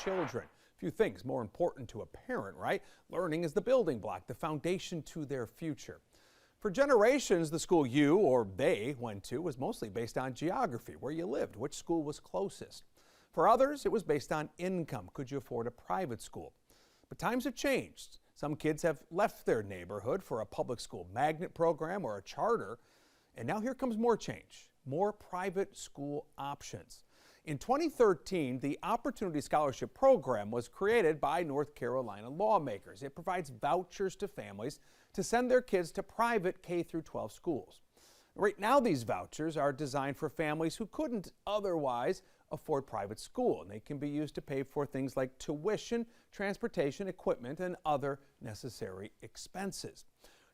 children. A few things more important to a parent, right? Learning is the building block, the foundation to their future. For generations, the school you or they went to was mostly based on geography, where you lived, which school was closest. For others, it was based on income. Could you afford a private school? But times have changed. Some kids have left their neighborhood for a public school magnet program or a charter. And now here comes more change, more private school options. In 2013, the Opportunity Scholarship Program was created by North Carolina lawmakers. It provides vouchers to families to send their kids to private K-12 schools. Right now, these vouchers are designed for families who couldn't otherwise afford private school, and they can be used to pay for things like tuition, transportation, equipment, and other necessary expenses.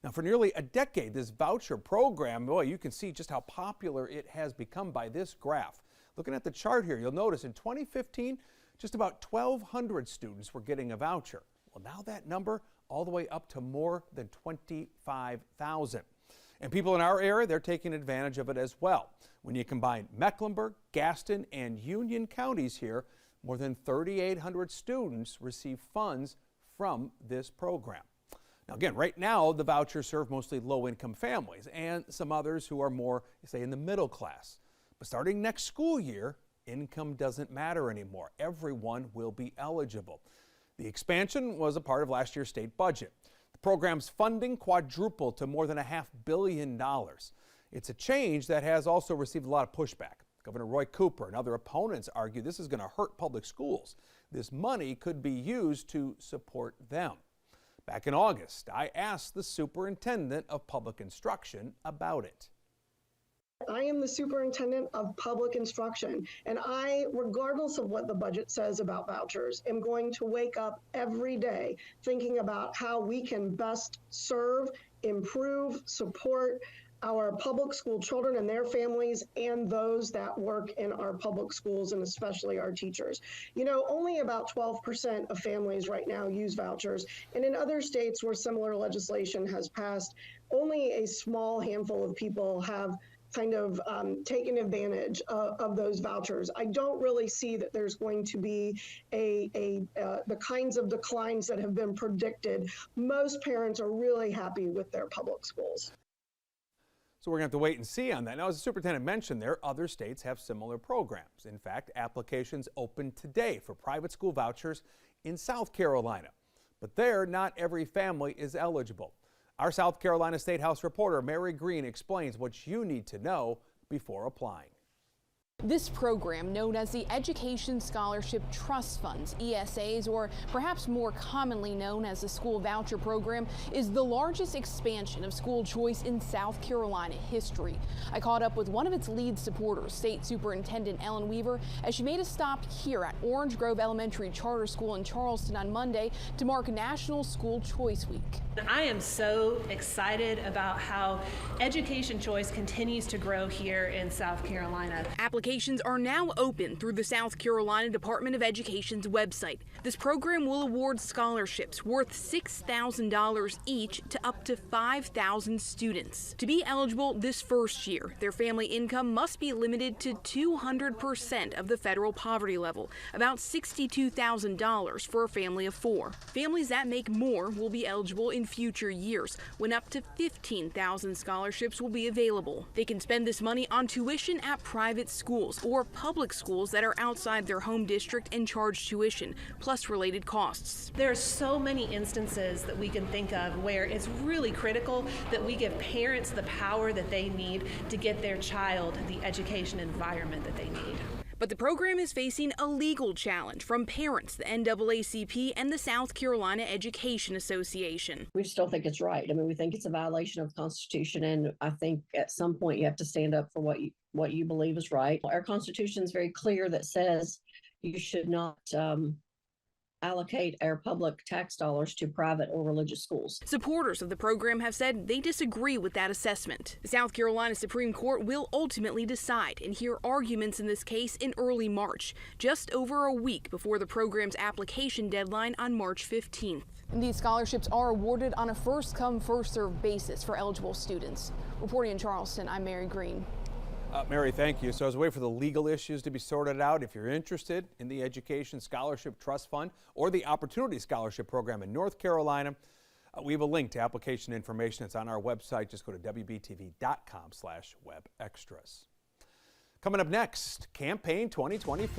Now, for nearly a decade, this voucher program, boy, you can see just how popular it has become by this graph. Looking at the chart here, you'll notice in 2015, just about 1,200 students were getting a voucher. Well, now that number all the way up to more than 25,000. And people in our area, they're taking advantage of it as well. When you combine Mecklenburg, Gaston, and Union counties here, more than 3,800 students receive funds from this program. Now again, right now, the vouchers serve mostly low-income families and some others who are more, say, in the middle class. But starting next school year, income doesn't matter anymore. Everyone will be eligible. The expansion was a part of last year's state budget. The program's funding quadrupled to more than $500 million. It's a change that has also received a lot of pushback. Governor Roy Cooper and other opponents argue this is going to hurt public schools. This money could be used to support them. Back in August, I asked the superintendent of public instruction about it. I am the superintendent of public instruction, and I, regardless of what the budget says about vouchers, am going to wake up every day thinking about how we can best serve, improve, support our public school children and their families and those that work in our public schools, and especially our teachers. You know, only about 12% of families right now use vouchers, and in other states where similar legislation has passed, only a small handful of people have kind of taken advantage of those vouchers. I don't really see that there's going to be the kinds of declines that have been predicted. Most parents are really happy with their public schools. So we're going to have to wait and see on that. Now, as the superintendent mentioned there, other states have similar programs. In fact, applications open today for private school vouchers in South Carolina. But there, not every family is eligible. Our South Carolina State House reporter Mary Green explains what you need to know before applying. This program, known as the Education Scholarship Trust Funds, ESAs, or perhaps more commonly known as the School Voucher Program, is the largest expansion of school choice in South Carolina history. I caught up with one of its lead supporters, State Superintendent Ellen Weaver, as she made a stop here at Orange Grove Elementary Charter School in Charleston on Monday to mark National School Choice Week. I am so excited about how education choice continues to grow here in South Carolina. Applications are now open through the South Carolina Department of Education's website. This program will award scholarships worth $6,000 each to up to 5,000 students. To be eligible this first year, their family income must be limited to 200% of the federal poverty level, about $62,000 for a family of 4. Families that make more will be eligible in future years, when up to 15,000 scholarships will be available. They can spend this money on tuition at private schools or public schools that are outside their home district and charge tuition, plus related costs. There are so many instances that we can think of where it's really critical that we give parents the power that they need to get their child the education environment that they need. But the program is facing a legal challenge from parents, the NAACP, and the South Carolina Education Association. We just don't think it's right. I mean, we think it's a violation of the Constitution, and I think at some point you have to stand up for what you believe is right. Our Constitution is very clear that says you should not allocate our public tax dollars to private or religious schools. Supporters of the program have said they disagree with that assessment. The South Carolina Supreme Court will ultimately decide and hear arguments in this case in early March, just over a week before the program's application deadline on March 15th. These scholarships are awarded on a first-come, first-served basis for eligible students. Reporting in Charleston, I'm Mary Green. Mary, thank you. So as we wait for the legal issues to be sorted out, if you're interested in the Education Scholarship Trust Fund or the Opportunity Scholarship Program in North Carolina, we have a link to application information. It's on our website. Just go to wbtv.com/webextras. Coming up next, Campaign 2024.